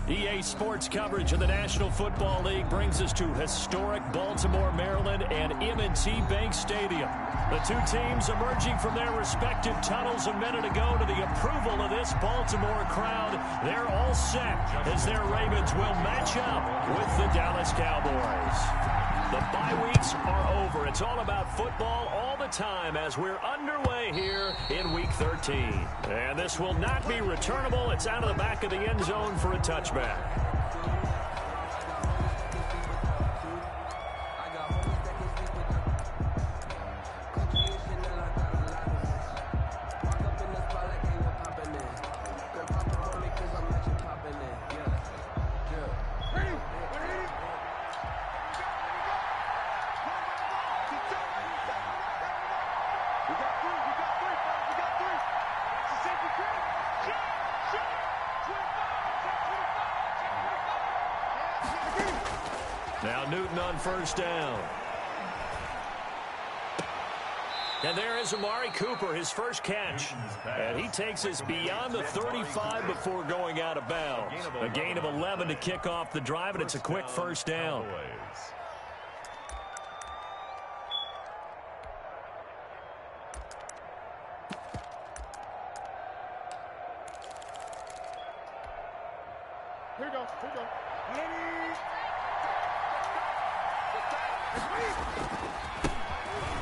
EA Sports coverage of the National Football League brings us to historic Baltimore, Maryland, and M&T Bank Stadium. The two teams emerging from their respective tunnels a minute ago to the approval of this Baltimore crowd. They're all set as their Ravens will match up with the Dallas Cowboys. The bye weeks are over. It's all about football all the time as we're underway here in Week 13. And this will not be returnable. It's out of the back of the end zone for a touchback. Now Newton on first down. And there is Amari Cooper, his first catch. And he takes us beyond the 35 before going out of bounds. A gain of 11 to kick off the drive, and it's a quick first down. Here we go. Here we go.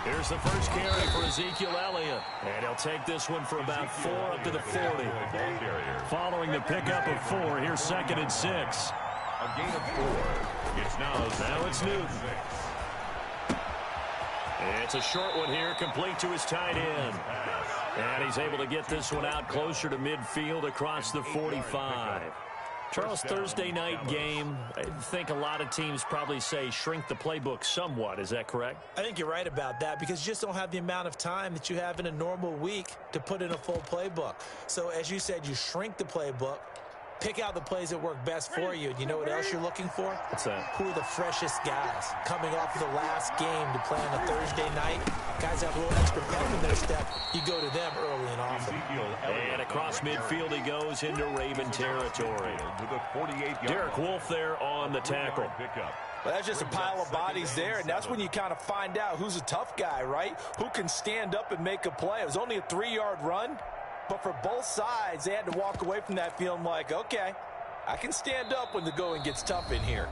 Here's the first carry for Ezekiel Elliott. And he'll take this one for about 4 up to the 40. Following the pickup of 4, here's 2nd and 6. A gain of 4. Now it's Newton. It's a short one here, complete to his tight end. And he's able to get this one out closer to midfield across the 45. Charles, Thursday night game, I think a lot of teams probably say shrink the playbook somewhat. Is that correct? I think you're right about that because you just don't have the amount of time that you have in a normal week to put in a full playbook. So as you said, you shrink the playbook, pick out the plays that work best for you. And you know what else you're looking for? What's that? Who are the freshest guys coming off of the last game to play on a Thursday night? Guys have a little extra pep in their step. You go to them early and often. And across midfield he goes into Raven territory. Derek Wolfe there on the tackle. Well, that's just a pile of bodies there, and that's when you kind of find out who's a tough guy, right? Who can stand up and make a play. It was only a 3-yard run, but for both sides, they had to walk away from that feeling like, okay, I can stand up when the going gets tough in here.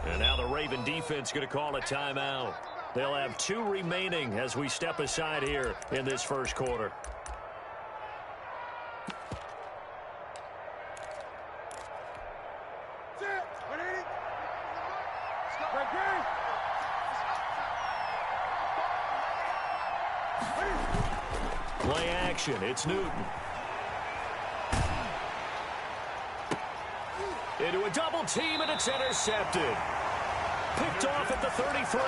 And now the Raven defense going to call a timeout. They'll have 2 remaining as we step aside here in this first quarter. Play action. It's Newton. Into a double team, and it's intercepted. Picked off at the 33.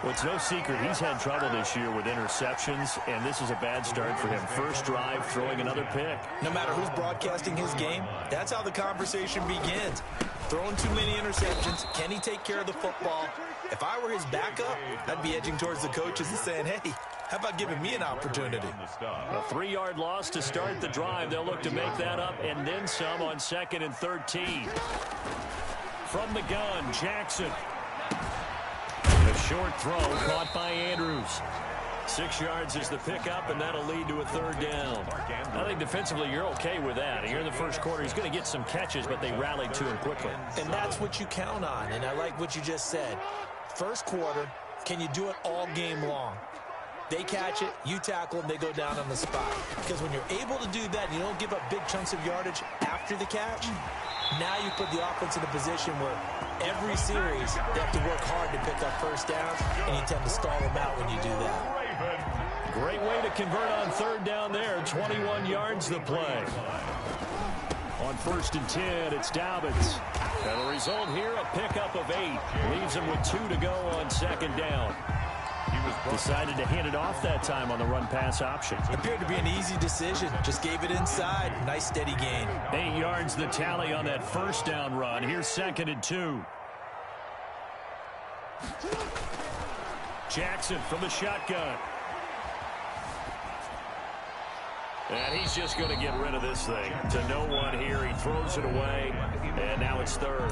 Well, it's no secret he's had trouble this year with interceptions, and this is a bad start for him. First drive, throwing another pick. No matter who's broadcasting his game, that's how the conversation begins. Throwing too many interceptions. Can he take care of the football? If I were his backup, I'd be edging towards the coaches and saying, hey, how about giving me an opportunity? A 3-yard loss to start the drive. They'll look to make that up and then some on 2nd and 13. From the gun, Jackson. A short throw caught by Andrews. 6 yards is the pickup, and that'll lead to a 3rd down. I think defensively you're okay with that. Here in the first quarter, he's going to get some catches, but they rallied to him quickly. And that's what you count on, and I like what you just said. First quarter, can you do it all game long? They catch it, you tackle them, they go down on the spot. Because when you're able to do that, and you don't give up big chunks of yardage after the catch, now you put the offense in a position where every series they have to work hard to pick up first downs, and you tend to stall them out when you do that. Great way to convert on 3rd down there. 21 yards the play. On 1st and 10, it's Dobbins. And the result here, a pickup of 8. Leaves him with 2 to go on 2nd down. Decided to hand it off that time on the run-pass option. Appeared to be an easy decision. Just gave it inside. Nice steady gain. 8 yards the tally on that first down run. Here's 2nd and 2. Jackson from the shotgun. And he's just going to get rid of this thing. To no one here. He throws it away. And now it's third.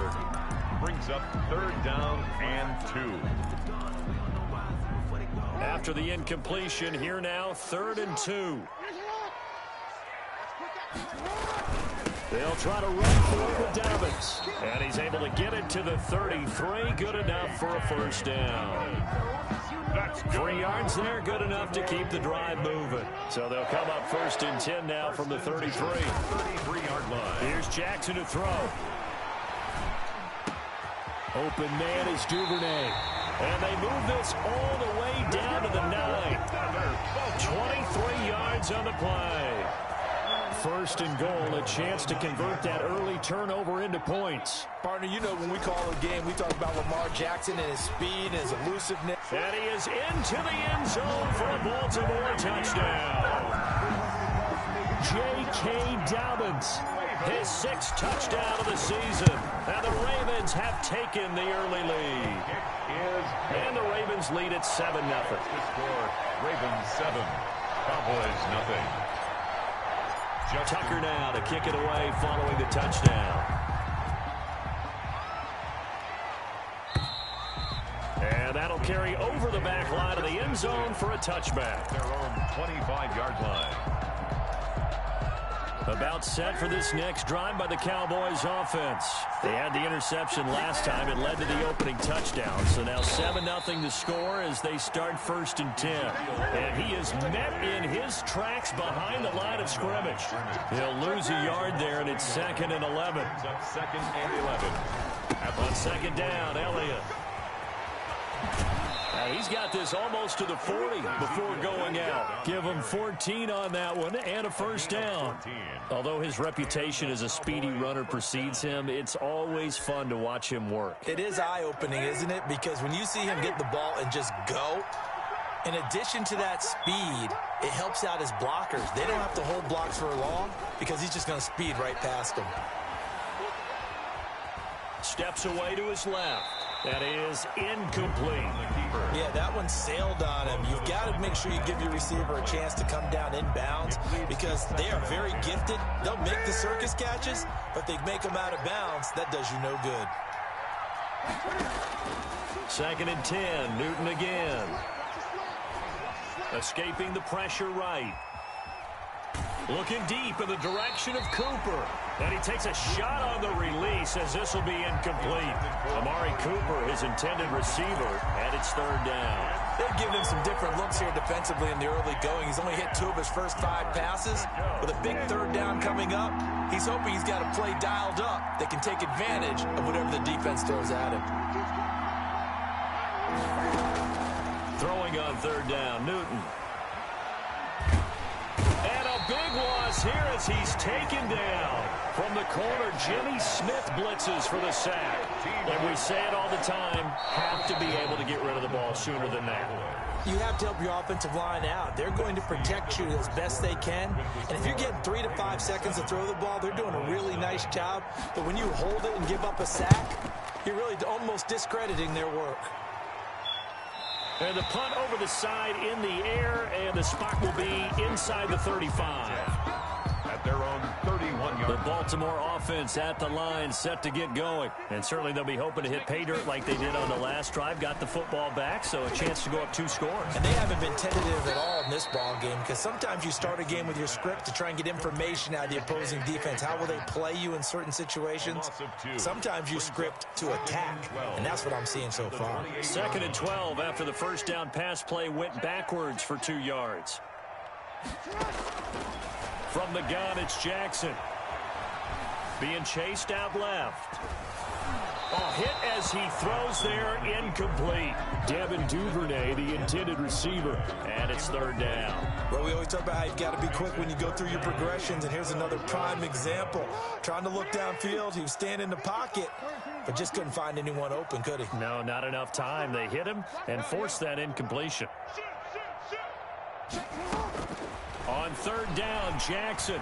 Brings up 3rd down and 2. After the incompletion, here now, 3rd and 2. They'll try to run through it with Dobbins. And he's able to get it to the 33. Good enough for a first down. 3 yards there, good enough to keep the drive moving. So they'll come up 1st and 10 now from the 33. 33-yard line. Here's Jackson to throw. Open man is Duvernay. And they move this all the way down to the 9. 23 yards on the play. 1st and goal, a chance to convert that early turnover into points. Partner, you know when we call a game, we talk about Lamar Jackson and his speed and his elusiveness. And he is into the end zone for a Baltimore touchdown. J.K. Dobbins, his 6th touchdown of the season. And the Ravens have taken the early lead. And the Ravens lead at 7-0. Score, Ravens 7, Cowboys nothing. Tucker now to kick it away following the touchdown. And that'll carry over the back line of the end zone for a touchback. Their own 25-yard line. About set for this next drive by the Cowboys offense. They had the interception last time. It led to the opening touchdown. So now 7-0 to score as they start 1st and 10. And he is met in his tracks behind the line of scrimmage. He'll lose a yard there, and it's 2nd and 11. Up 2nd and 11. On 2nd down, Elliott. He's got this almost to the 40 before going out. Give him 14 on that one and a first down. Although his reputation as a speedy runner precedes him, it's always fun to watch him work. It is eye-opening, isn't it? Because when you see him get the ball and just go, in addition to that speed, it helps out his blockers. They don't have to hold blocks for long because he's just going to speed right past them. Steps away to his left. That is incomplete. Yeah, that one sailed on him. You've got to make sure you give your receiver a chance to come down inbounds because they are very gifted. They'll make the circus catches, but they make them out of bounds. That does you no good. 2nd and 10, Newton again. Escaping the pressure right. Looking deep in the direction of Cooper. And he takes a shot on the release as this will be incomplete. Amari Cooper, his intended receiver, and it's 3rd down. They're giving him some different looks here defensively in the early going. He's only hit 2 of his first 5 passes. With a big 3rd down coming up, he's hoping he's got a play dialed up that can take advantage of whatever the defense throws at him. Throwing on 3rd down, Newton. And a big loss here as he's taken down. From the corner, Jimmy Smith blitzes for the sack. And we say it all the time, have to be able to get rid of the ball sooner than that. You have to help your offensive line out. They're going to protect you as best they can. And if you're getting 3 to 5 seconds to throw the ball, they're doing a really nice job. But when you hold it and give up a sack, you're really almost discrediting their work. And the punt over the side in the air, and the spot will be inside the 35. At their own 31-yard. The Baltimore offense at the line, set to get going. And certainly they'll be hoping to hit pay dirt like they did on the last drive. Got the football back, so a chance to go up 2 scores. And they haven't been tentative at all in this ball game because sometimes you start a game with your script to try and get information out of the opposing defense. How will they play you in certain situations? Sometimes you script to attack, and that's what I'm seeing so far. 2nd and 12 after the first down pass play went backwards for 2 yards. From the gun, it's Jackson. Being chased out left. Hit as he throws there, incomplete. Devin Duvernay, the intended receiver, and it's 3rd down. Well, we always talk about how you've got to be quick when you go through your progressions, and here's another prime example. Trying to look downfield, he was standing in the pocket, but just couldn't find anyone open, could he? No, not enough time. They hit him and forced that incompletion. On 3rd down, Jackson.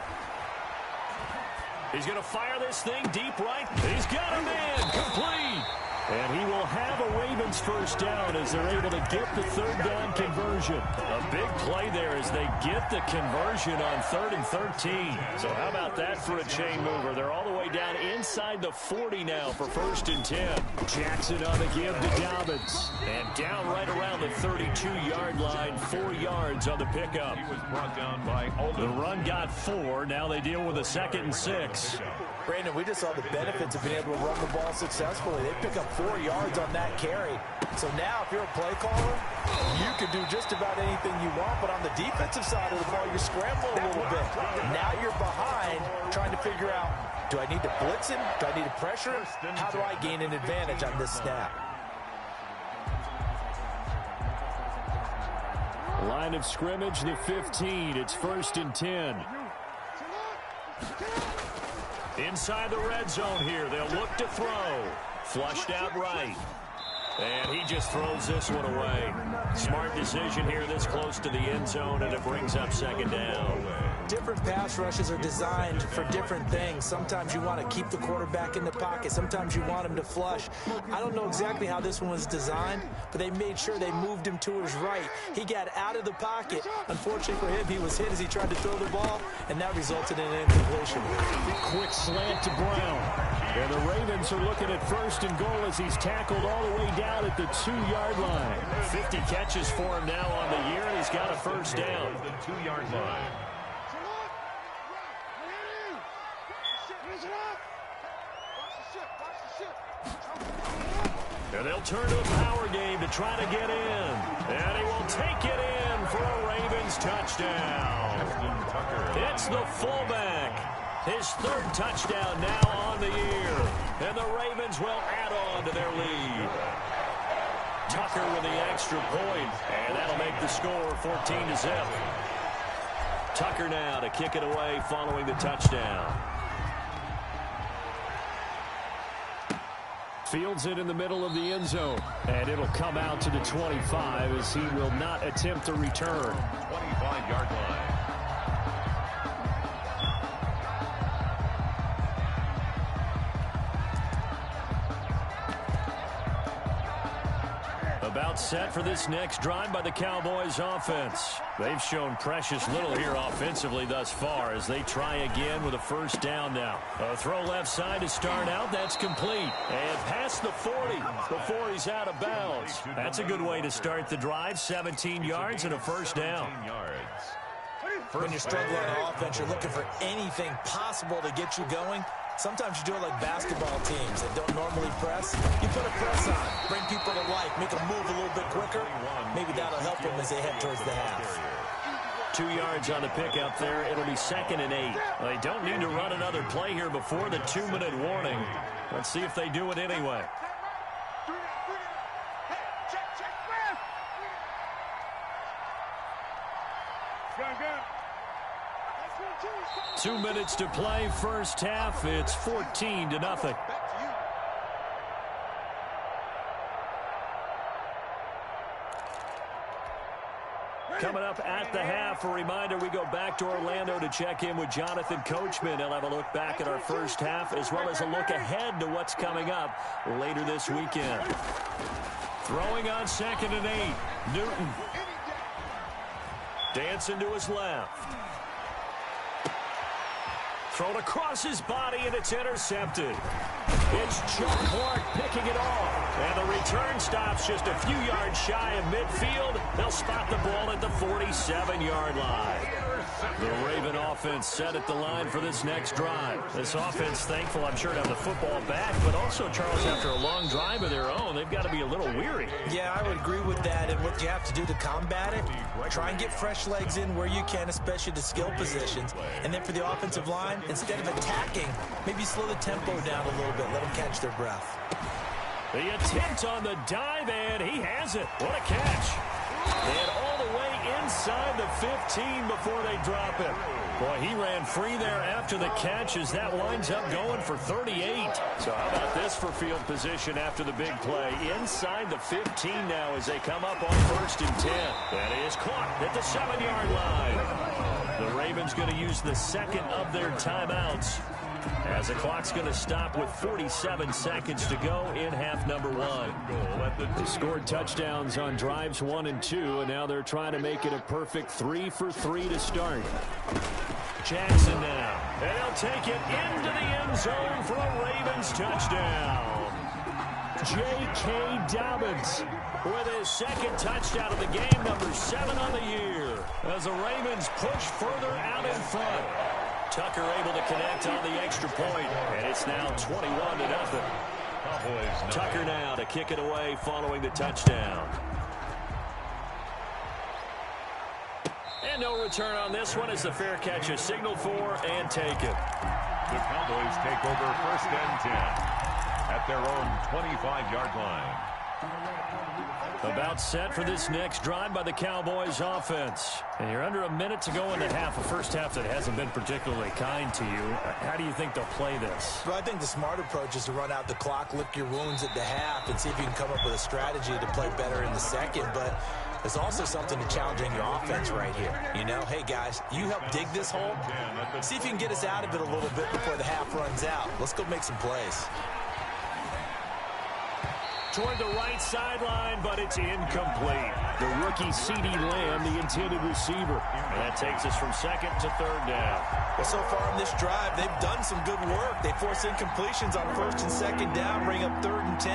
He's going to fire this thing deep right. He's got him in. Complete. And he will have a Ravens Ravens first down as they're able to get the third down conversion. A big play there as they get the conversion on 3rd and 13. So how about that for a chain mover? They're all the way down inside the 40 now for 1st and 10. Jackson on the give to Dobbins. And down right around the 32-yard line, 4 yards on the pickup. He was brought down by Alden. The run got 4. Now they deal with a 2nd and 6. Brandon, we just saw the benefits of being able to run the ball successfully. They pick up 4 yards on that carry. So now if you're a play caller, you can do just about anything you want, but on the defensive side of the ball, you're scrambling a little bit. Now you're behind trying to figure out, do I need to blitz him? Do I need to pressure him? How do I gain an advantage on this snap? Line of scrimmage, the 15. It's 1st and 10. Inside the red zone here. They'll look to throw. Flushed out right. And he just throws this one away. Smart decision here this close to the end zone, and it brings up 2nd down. Different pass rushes are designed for different things. Sometimes you want to keep the quarterback in the pocket. Sometimes you want him to flush. I don't know exactly how this one was designed, but they made sure they moved him to his right. He got out of the pocket. Unfortunately for him, he was hit as he tried to throw the ball, and that resulted in an incompletion. Quick slant to Brown. And the Ravens are looking at 1st and goal as he's tackled all the way down at the 2-yard line. 50 catches for him now on the year, and he's got a 1st down. The 2-yard line. And they'll turn to a power game to try to get in. And he will take it in for a Ravens touchdown. It's the fullback. His 3rd touchdown now on the year. And the Ravens will add on to their lead. Tucker with the extra point. And that'll make the score 14-0. Tucker now to kick it away following the touchdown. Fields it in the middle of the end zone. And it'll come out to the 25 as he will not attempt to return. 25-yard line. About set for this next drive by the Cowboys offense. They've shown precious little here offensively thus far as they try again with a 1st down now. A throw left side to start out. That's complete. And past the 40 before he's out of bounds. That's a good way to start the drive. 17 yards and a 1st down. When you're struggling on offense, you're looking for anything possible to get you going. Sometimes you do it like basketball teams that don't normally press. You put a press on, bring people to life, make them move a little bit quicker. Maybe that'll help them as they head towards the half. 2 yards on the pickup there. It'll be 2nd and 8. They don't need to run another play here before the 2-minute warning. Let's see if they do it anyway. 2 minutes to play, 1st half. It's 14-0. Coming up at the half, a reminder, we go back to Orlando to check in with Jonathan Coachman. He'll have a look back at our 1st half as well as a look ahead to what's coming up later this weekend. Throwing on 2nd and 8. Newton. Dancing to his left. Thrown across his body, and it's intercepted. It's Chuck Clark picking it off. And the return stops just a few yards shy of midfield. They'll spot the ball at the 47-yard line. The Raven offense set at the line for this next drive. This offense thankful, I'm sure, to have the football back, but also, Charles, after a long drive of their own, they've got to be a little weary. Yeah, I would agree with that, and what you have to do to combat it, try and get fresh legs in where you can, especially the skill positions. And then for the offensive line, instead of attacking, maybe slow the tempo down a little bit, let them catch their breath. The attempt on the dive, and he has it. What a catch. And all the way inside the 15 before they drop him. Boy, he ran free there after the catch as that winds up going for 38. So how about this for field position after the big play? Inside the 15 now as they come up on 1st and 10. That is caught at the 7-yard line. The Ravens going to use the 2nd of their timeouts as the clock's going to stop with 47 seconds to go in half number one. They scored touchdowns on drives 1 and 2, and now they're trying to make it a perfect 3 for 3 to start. Jackson now, and he'll take it into the end zone for a Ravens touchdown. J.K. Dobbins with his second touchdown of the game, number 7 on the year, as the Ravens push further out in front. Tucker able to connect on the extra point, and it's now 21-0. Tucker now to kick it away following the touchdown. And no return on this one as the fair catch is signaled for and taken. The Cowboys take over 1st and 10 at their own 25-yard line. About set for this next drive by the Cowboys offense. And you're under a minute to go in the half, a first half that hasn't been particularly kind to you. How do you think they'll play this? Well, I think the smart approach is to run out the clock, lick your wounds at the half, and see if you can come up with a strategy to play better in the second. But there's also something to challenging your offense right here. You know, hey, guys, you help dig this hole. See if you can get us out of it a little bit before the half runs out. Let's go make some plays. Toward the right sideline, but it's incomplete. The rookie C.D. Lamb, the intended receiver. And that takes us from second to third down. Well, so far on this drive, they've done some good work. They force incompletions on 1st and 2nd down, bring up 3rd and 10.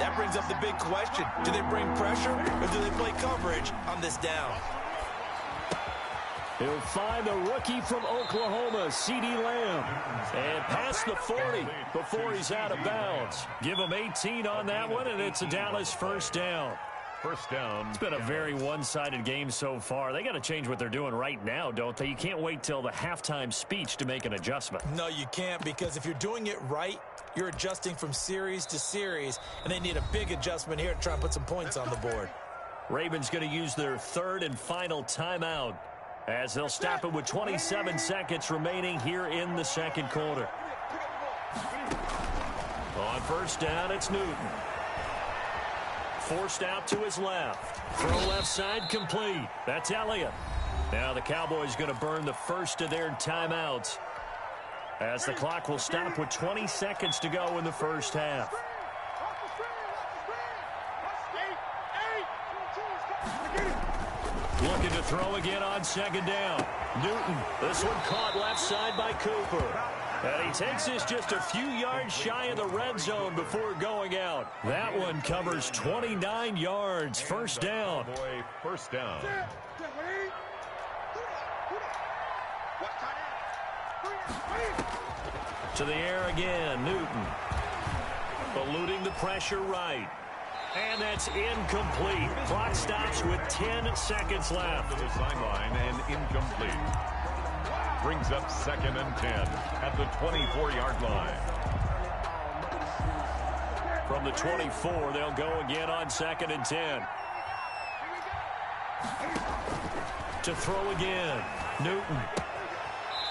That brings up the big question. Do they bring pressure or do they play coverage on this down? He'll find the rookie from Oklahoma, C.D. Lamb, and past the 40 before he's out of bounds. Give him 18 on that one, and it's a Dallas first down. First down. It's been a very one-sided game so far. They got to change what they're doing right now, don't they? You can't wait till the halftime speech to make an adjustment. No, you can't, because if you're doing it right, you're adjusting from series to series, and they need a big adjustment here to try and put some points on the board. Ravens going to use their 3rd and final timeout, as they'll stop it with 27 seconds remaining here in the second quarter. On first down, it's Newton. Forced out to his left. Throw left side complete. That's Elliott. Now the Cowboys going to burn the first of their timeouts, as the clock will stop with 20 seconds to go in the first half. Looking to throw again on 2nd down. Newton, this one caught left side by Cooper. And he takes this just a few yards shy of the red zone before going out. That one covers 29 yards. First down. First down. To the air again, Newton. Eluding the pressure right. And that's incomplete. Clock stops with 10 seconds left. To the sideline and incomplete. Brings up 2nd and 10 at the 24-yard line. From the 24, they'll go again on 2nd and 10. To throw again, Newton.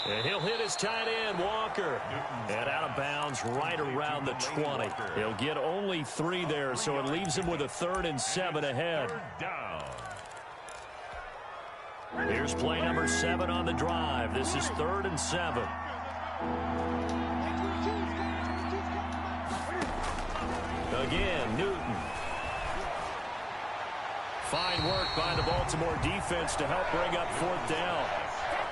And he'll hit his tight end, Walker. And out of bounds right around the 20. He'll get only 3 there, so it leaves him with a 3rd and 7 ahead. Down. Here's play number 7 on the drive. This is 3rd and 7. Again, Newton. Fine work by the Baltimore defense to help bring up 4th down.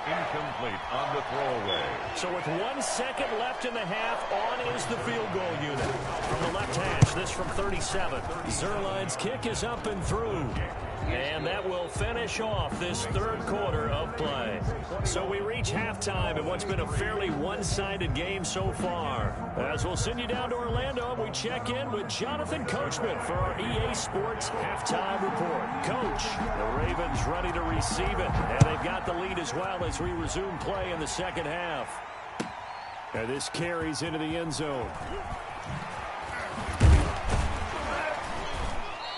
Incomplete on the throwaway. So with 1 second left in the half, on is the field goal unit. From the left hash, this from 37. Zuerlein's kick is up and through. And that will finish off this 3rd quarter of play. So we reach halftime in what's been a fairly one-sided game so far. As we'll send you down to Orlando, we check in with Jonathan Coachman for our EA Sports Halftime Report. Coach, the Ravens ready to receive it, and they've got the lead as well as we resume play in the second half. And this carries into the end zone.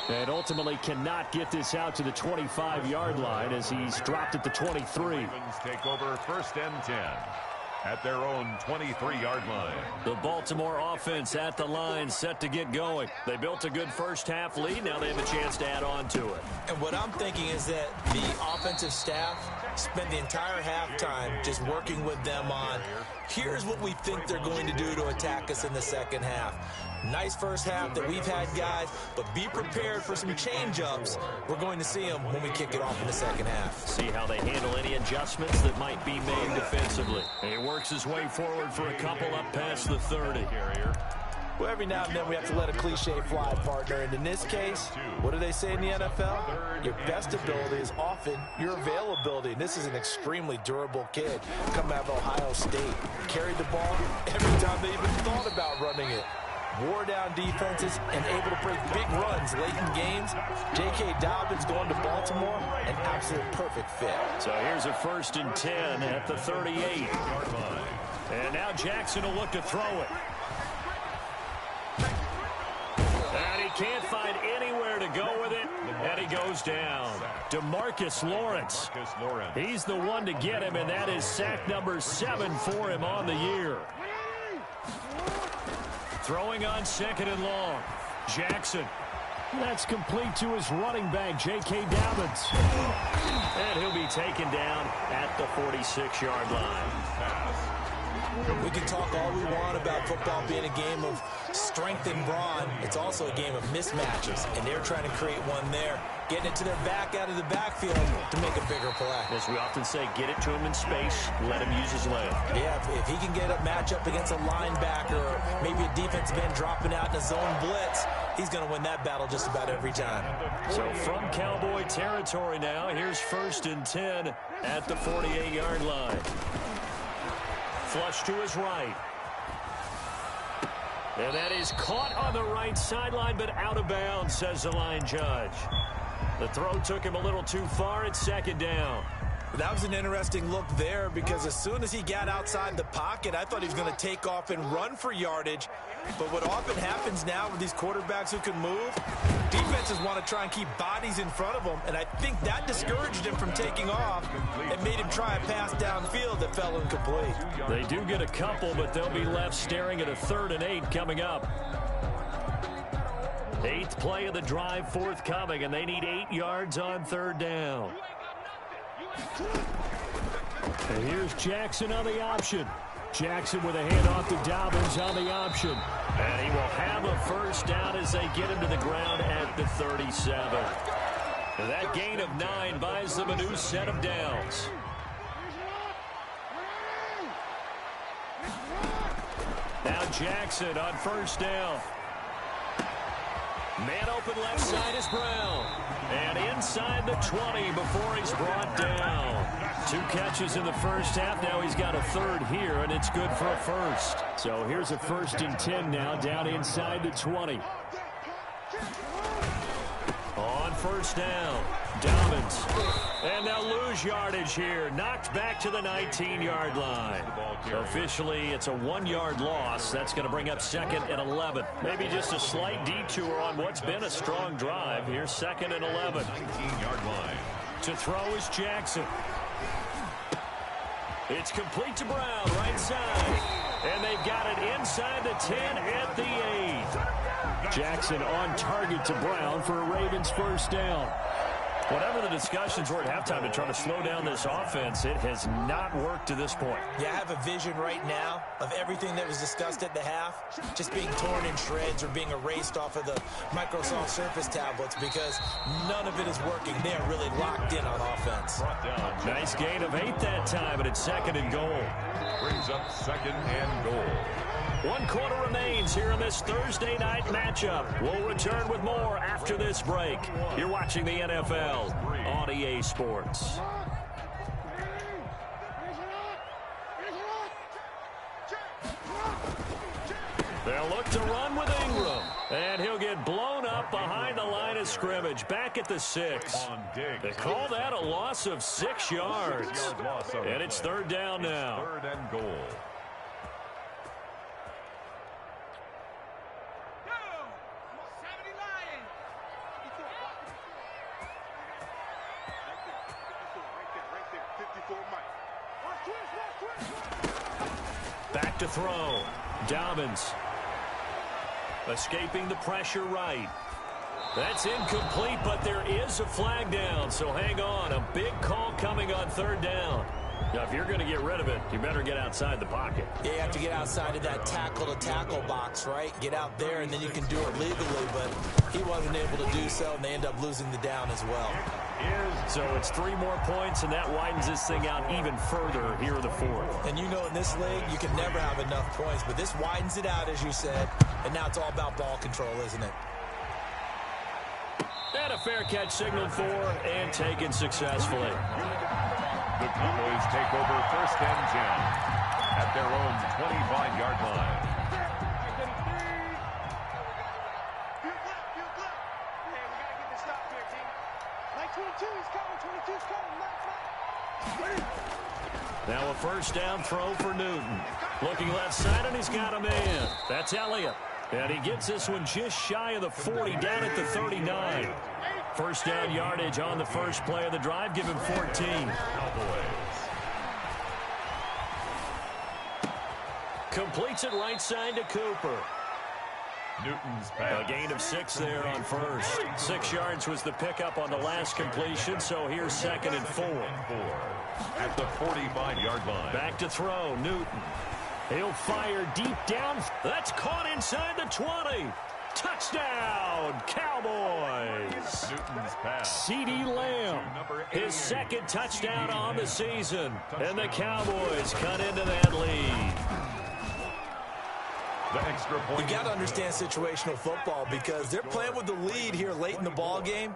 And ultimately cannot get this out to the 25-yard line as he's dropped at the 23. Ravens take over 1st and 10 at their own 23-yard line. The Baltimore offense at the line, set to get going. They built a good first half lead. Now they have a chance to add on to it. And what I'm thinking is that the offensive staff spend the entire halftime just working with them on, here's what we think they're going to do to attack us in the second half. Nice first half that we've had, guys, but be prepared for some change-ups. We're going to see them when we kick it off in the second half. See how they handle any adjustments that might be made defensively. He works his way forward for a couple up past the 30. Well, every now and then we have to let a cliche fly, partner. And in this case, what do they say in the NFL? Your best ability is often your availability. And this is an extremely durable kid coming out of Ohio State. Carried the ball every time they even thought about running it. Wore down defenses and able to break big runs late in games. J.K. Dobbins going to Baltimore, an absolute perfect fit. So here's a 1st and 10 at the 38. And now Jackson will look to throw it. And he can't find anywhere to go with it, and he goes down. DeMarcus Lawrence. He's the one to get him, and that is sack number 7 for him on the year. Throwing on 2nd and long. Jackson. That's complete to his running back, J.K. Dobbins. And he'll be taken down at the 46-yard line. We can talk all we want about football being a game of strength and brawn. It's also a game of mismatches, and they're trying to create one there, getting it to their back out of the backfield to make a bigger play. As we often say, get it to him in space, let him use his leg. Yeah, if he can get a matchup against a linebacker or maybe a defensive end dropping out in a zone blitz, he's going to win that battle just about every time. So from Cowboy territory now, here's 1st and 10 at the 48-yard line. Flush to his right. And that is caught on the right sideline, but out of bounds, says the line judge. The throw took him a little too far. It's 2nd down. That was an interesting look there because as soon as he got outside the pocket, I thought he was going to take off and run for yardage. But what often happens now with these quarterbacks who can move, defenses want to try and keep bodies in front of them, and I think that discouraged him from taking off and made him try a pass downfield that fell incomplete. They do get a couple, but they'll be left staring at a 3rd and 8 coming up. 8th play of the drive forthcoming, and they need 8 yards on 3rd down. And here's Jackson on the option. Jackson with a handoff to Dobbins on the option. And he will have a 1st down as they get him to the ground at the 37. And that gain of 9 buys them a new set of downs. Now Jackson on 1st down. Man open left side is Brown. And inside the 20 before he's brought down. 2 catches in the first half. Now he's got a 3rd here, and it's good for a 1st. So here's a 1st and 10 now down inside the 20. On 1st down, Dobbins. And they'll lose yardage here. Knocked back to the 19-yard line. Officially, it's a 1-yard loss. That's going to bring up 2nd and 11. Maybe just a slight detour on what's been a strong drive. Here's 2nd and 11. 19-yard line. To throw is Jackson. It's complete to Brown, right side. And they've got it inside the 10 at the 8. Jackson on target to Brown for a Ravens 1st down. Whatever the discussions were at halftime to try to slow down this offense, it has not worked to this point. Yeah, I have a vision right now of everything that was discussed at the half just being torn in shreds or being erased off of the Microsoft Surface tablets because none of it is working. They are really locked in on offense. Nice gain of 8 that time, but it's 2nd and goal. Brings up 2nd and goal. 1 quarter remains here in this Thursday night matchup. We'll return with more after this break. You're watching the NFL on EA Sports. They'll look to run with Ingram. And he'll get blown up behind the line of scrimmage. Back at the 6. They call that a loss of 6 yards. And it's 3rd down now. 3rd and goal. Back to throw. Dobbins. Escaping the pressure right. That's incomplete, but there is a flag down, so hang on. A big call coming on third down. Now, if you're going to get rid of it, you better get outside the pocket. Yeah, you have to get outside of that tackle-to-tackle box, right? Get out there, and then you can do it legally, but he wasn't able to do so, and they end up losing the down as well. So it's 3 more points, and that widens this thing out even further here in the fourth. And you know in this league, you can never have enough points, but this widens it out, as you said, and now it's all about ball control, isn't it? And a fair catch signaled for and taken successfully. The Cowboys take over 1st and 10 at their own 25-yard line. Now a 1st down throw for Newton. Looking left side, and he's got a man. That's Elliott. And he gets this one just shy of the 40, down at the 39. 1st down yardage on the first play of the drive. Give him 14. Completes it right side to Cooper. Newton's pass. A gain of 6 there on first. 6 yards was the pickup on the last completion, so here's 2nd and 4. At the 45-yard line. Back to throw, Newton. He'll fire deep down. That's caught inside the 20. Touchdown, Cowboys. Newton's pass. CeeDee Lamb, his 2nd touchdown on the season. And the Cowboys cut into that lead. The extra point. You got to understand situational football because they're playing with the lead here late in the ball game.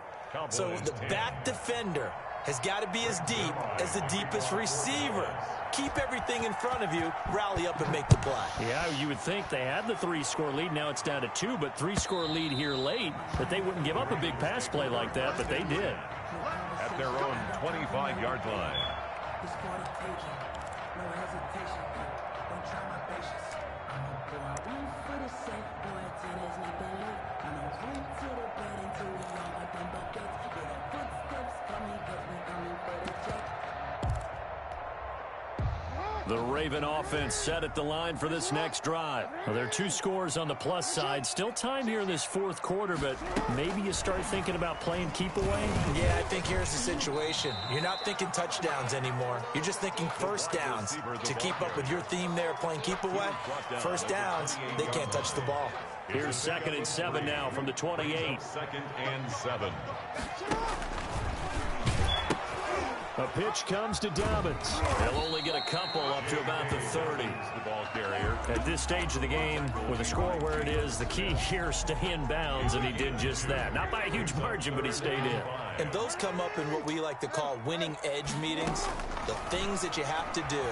So the back defender has got to be as deep as the deepest receiver. Keep everything in front of you, rally up and make the play. Yeah, you would think they had the 3-score lead. Now it's down to 2, but 3-score lead here late, that they wouldn't give up a big pass play like that, but they did. At their own 25-yard line. The Raven offense set at the line for this next drive. Well, there are 2 scores on the plus side. Still time here in this 4th quarter, but maybe you start thinking about playing keep away? Yeah, I think here's the situation. You're not thinking touchdowns anymore. You're just thinking 1st downs. To keep up with your theme there, playing keep away, 1st downs, they can't touch the ball. Here's 2nd and 7 now from the 28. 2nd and 7. A pitch comes to Dobbins. They'll only get a couple up to about the 30. The ball carrier. At this stage of the game, with a score where it is, the key here is stay in bounds, and he did just that. Not by a huge margin, but he stayed in. And those come up in what we like to call winning edge meetings. The things that you have to do.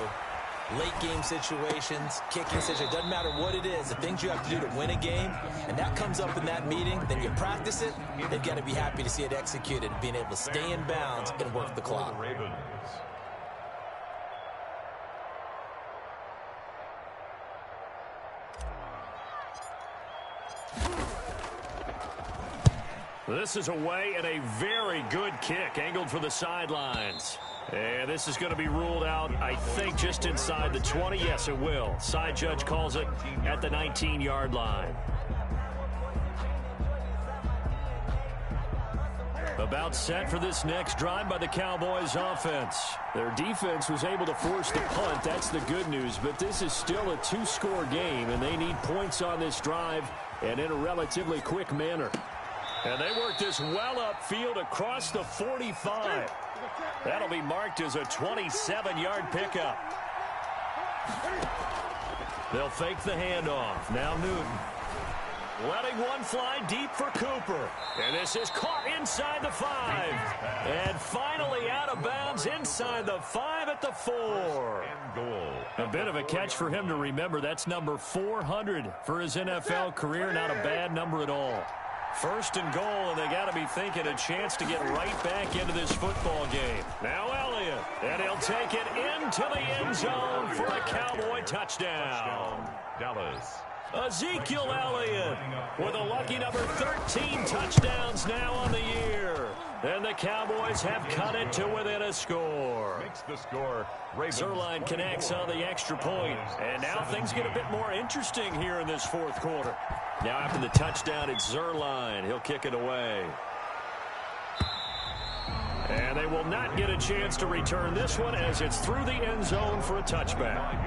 Late game situations, kicking situations, doesn't matter what it is, the things you have to do to win a game, and that comes up in that meeting, then you practice it, they've got to be happy to see it executed, being able to stay in bounds and work the clock. This is away and a very good kick, angled for the sidelines. And this is going to be ruled out, I think, just inside the 20. Yes, it will. Side judge calls it at the 19-yard line. About set for this next drive by the Cowboys offense. Their defense was able to force the punt. That's the good news. But this is still a 2-score game, and they need points on this drive and in a relatively quick manner. And they work this well upfield across the 45. That'll be marked as a 27-yard pickup. They'll fake the handoff. Now Newton. Letting one fly deep for Cooper. And this is caught inside the 5. And finally out of bounds inside the 5 at the 4. A bit of a catch for him to remember. That's number 400 for his NFL career. Not a bad number at all. 1st and goal, and they got to be thinking a chance to get right back into this football game. Now Elliott, and he'll take it into the end zone for a Cowboy touchdown. Dallas. Ezekiel Elliott with a lucky number 13 touchdowns now on the year. And the Cowboys have cut it to within a score. Makes the score. Zuerlein connects on the extra point. And now things get a bit more interesting here in this 4th quarter. Now after the touchdown, it's Zuerlein. He'll kick it away. And they will not get a chance to return this one as it's through the end zone for a touchback.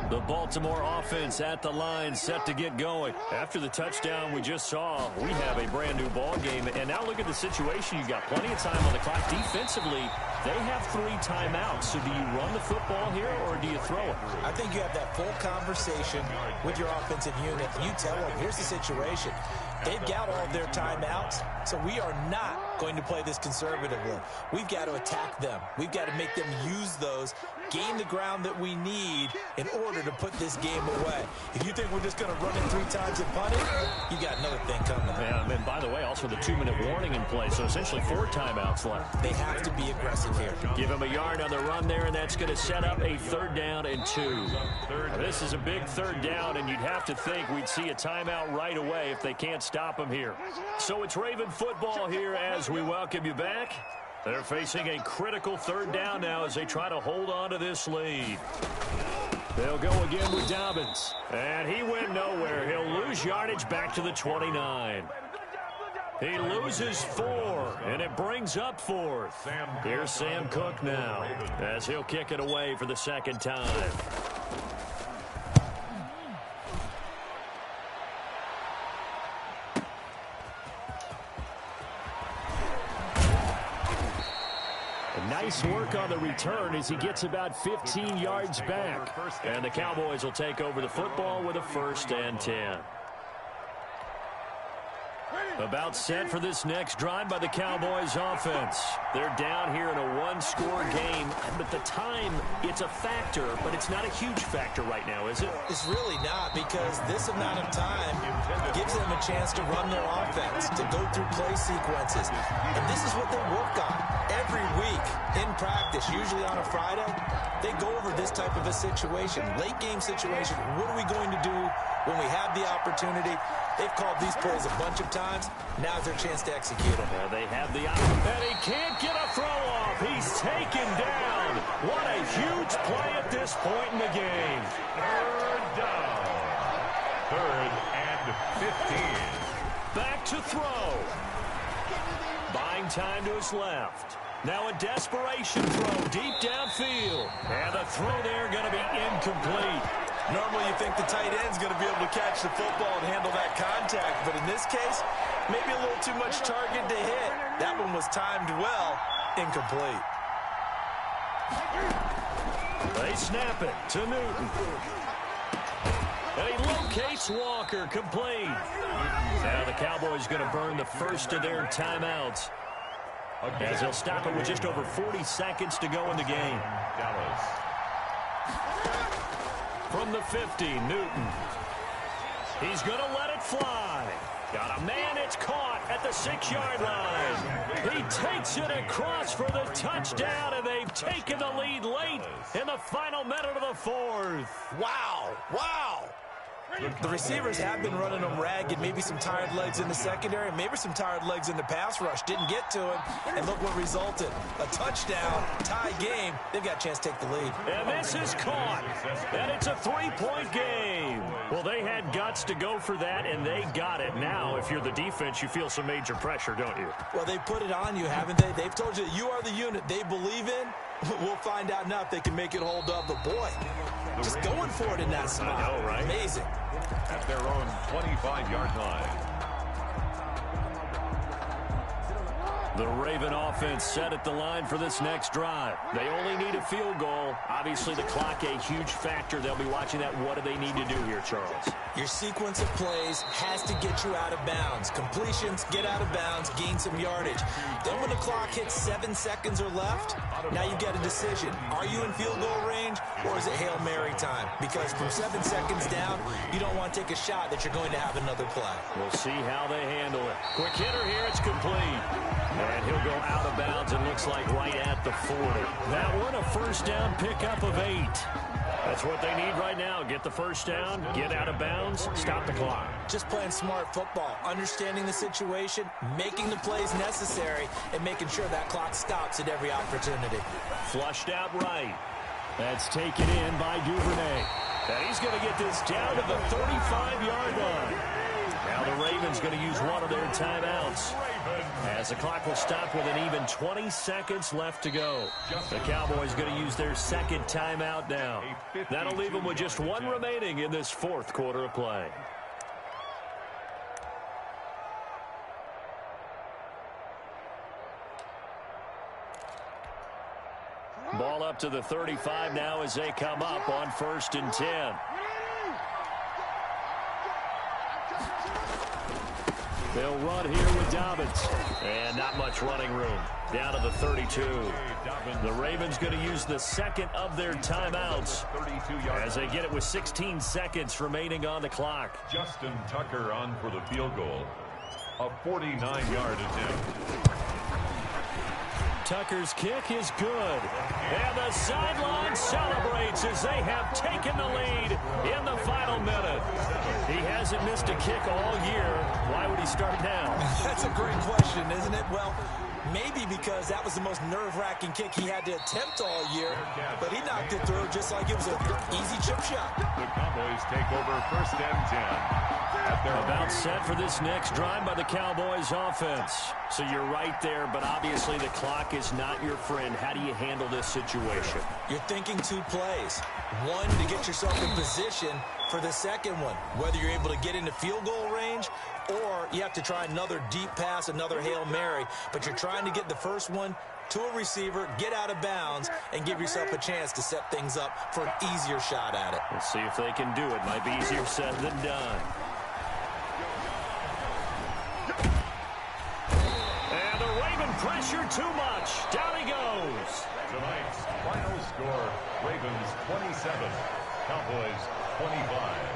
The Baltimore offense at the line, set to get going. After the touchdown we just saw, we have a brand new ball game. And now look at the situation. You've got plenty of time on the clock. Defensively, they have 3 timeouts. So do you run the football here or do you throw it? I think you have that full conversation with your offensive unit. You tell them, here's the situation. They've got all of their timeouts, so we are not going to play this conservatively. We've got to attack them. We've got to make them use those, gain the ground that we need in order to put this game away. If you think we're just going to run it 3 times and punt it, you got another thing coming. Yeah, and by the way, also the 2-minute warning in play, so essentially 4 timeouts left. They have to be aggressive here. Give him a yard on the run there, and that's going to set up a 3rd down and 2. Now, this is a big 3rd down, and you'd have to think we'd see a timeout right away if they can't stop him here. So it's Raven football here as we welcome you back. They're facing a critical 3rd down now as they try to hold on to this lead. They'll go again with Dobbins. And he went nowhere. He'll lose yardage back to the 29. He loses 4, and it brings up 4th. Here's Sam Cook now as he'll kick it away for the 2nd time. Nice work on the return as he gets about 15 yards back. And the Cowboys will take over the football with a 1st and 10. About set for this next drive by the Cowboys offense. They're down here in a 1-score game, but the time, it's a factor, but it's not a huge factor right now, is it? It's really not, because this amount of time gives them a chance to run their offense, to go through play sequences. And this is what they work on every week in practice, usually on a Friday. They go over this type of a situation, late game situation. What are we going to do when we have the opportunity? They've called these plays a bunch of times. Now's their chance to execute them. Well, they have the opportunity. And he can't get a throw off. He's taken down. What a huge play at this point in the game. 3rd down. 3rd and 15. Back to throw. Buying time to his left. Now a desperation throw deep downfield. And the throw there going to be incomplete. Normally you think the tight end's going to be able to catch the football and handle that contact, but in this case, maybe a little too much target to hit. That one was timed well, incomplete. They snap it to Newton. And he locates Walker, complete. Now the Cowboys going to burn the first of their timeouts, as they'll stop it with just over 40 seconds to go in the game. Dallas. From the 50, Newton. He's going to let it fly. Got a man, it's caught at the 6-yard line. He takes it across for the touchdown, and they've taken the lead late in the final minute of the 4th. Wow, wow. The receivers have been running them ragged, maybe some tired legs in the secondary, maybe some tired legs in the pass rush. Didn't get to him, and look what resulted. A touchdown, tie game. They've got a chance to take the lead. And this is caught, and it's a 3-point game. Well, they had guts to go for that, and they got it. Now, if you're the defense, you feel some major pressure, don't you? Well, they put it on you, haven't they? They've told you you are the unit they believe in. We'll find out now if they can make it hold up. But, boy, just going for it in that spot. I know, right? Amazing. At their own 25-yard line. The Raven offense set at the line for this next drive. They only need a field goal. Obviously, the clock a huge factor. They'll be watching that. What do they need to do here, Charles? Your sequence of plays has to get you out of bounds. Completions, get out of bounds, gain some yardage. Then when the clock hits 7 seconds or left, now you get a decision. Are you in field goal range, or is it Hail Mary time? Because from 7 seconds down, you don't want to take a shot that you're going to have another play. We'll see how they handle it. Quick hitter here. It's complete. And he'll go out of bounds, it looks like, right at the 40. That one, a 1st down pickup of 8. That's what they need right now. Get the 1st down, get out of bounds, stop the clock. Just playing smart football, understanding the situation, making the plays necessary, and making sure that clock stops at every opportunity. Flushed out right. That's taken in by Duvernay. And he's going to get this down to the 35-yard line. Now the Ravens going to use one of their timeouts, as the clock will stop with an even 20 seconds left to go. The Cowboys going to use their second timeout now. That'll leave them with just one remaining in this fourth quarter of play. Ball up to the 35 now as they come up on 1st and 10. They'll run here with Dobbins. And not much running room. Down to the 32. The Ravens going to use the second of their timeouts as they get it with 16 seconds remaining on the clock. Justin Tucker on for the field goal. A 49-yard attempt. Tucker's kick is good. And the sideline celebrates as they have taken the lead in the final minute. He hasn't missed a kick all year. Why would he start now? That's a great question, isn't it? Well, maybe because that was the most nerve-wracking kick he had to attempt all year, but he knocked it through just like it was an easy chip shot. The Cowboys take over 1st and 10. About set for this next drive by the Cowboys offense. So you're right there, but obviously the clock is not your friend. How do you handle this situation? You're thinking 2 plays. One, to get yourself in position for the second one, whether you're able to get into field goal range or you have to try another deep pass, another Hail Mary, but you're trying to get the first one to a receiver, get out of bounds, and give yourself a chance to set things up for an easier shot at it. Let's see if they can do it. Might be easier said than done. And the Raven pressure too much. Down he goes. Tonight's final score, Ravens 27, Cowboys 25.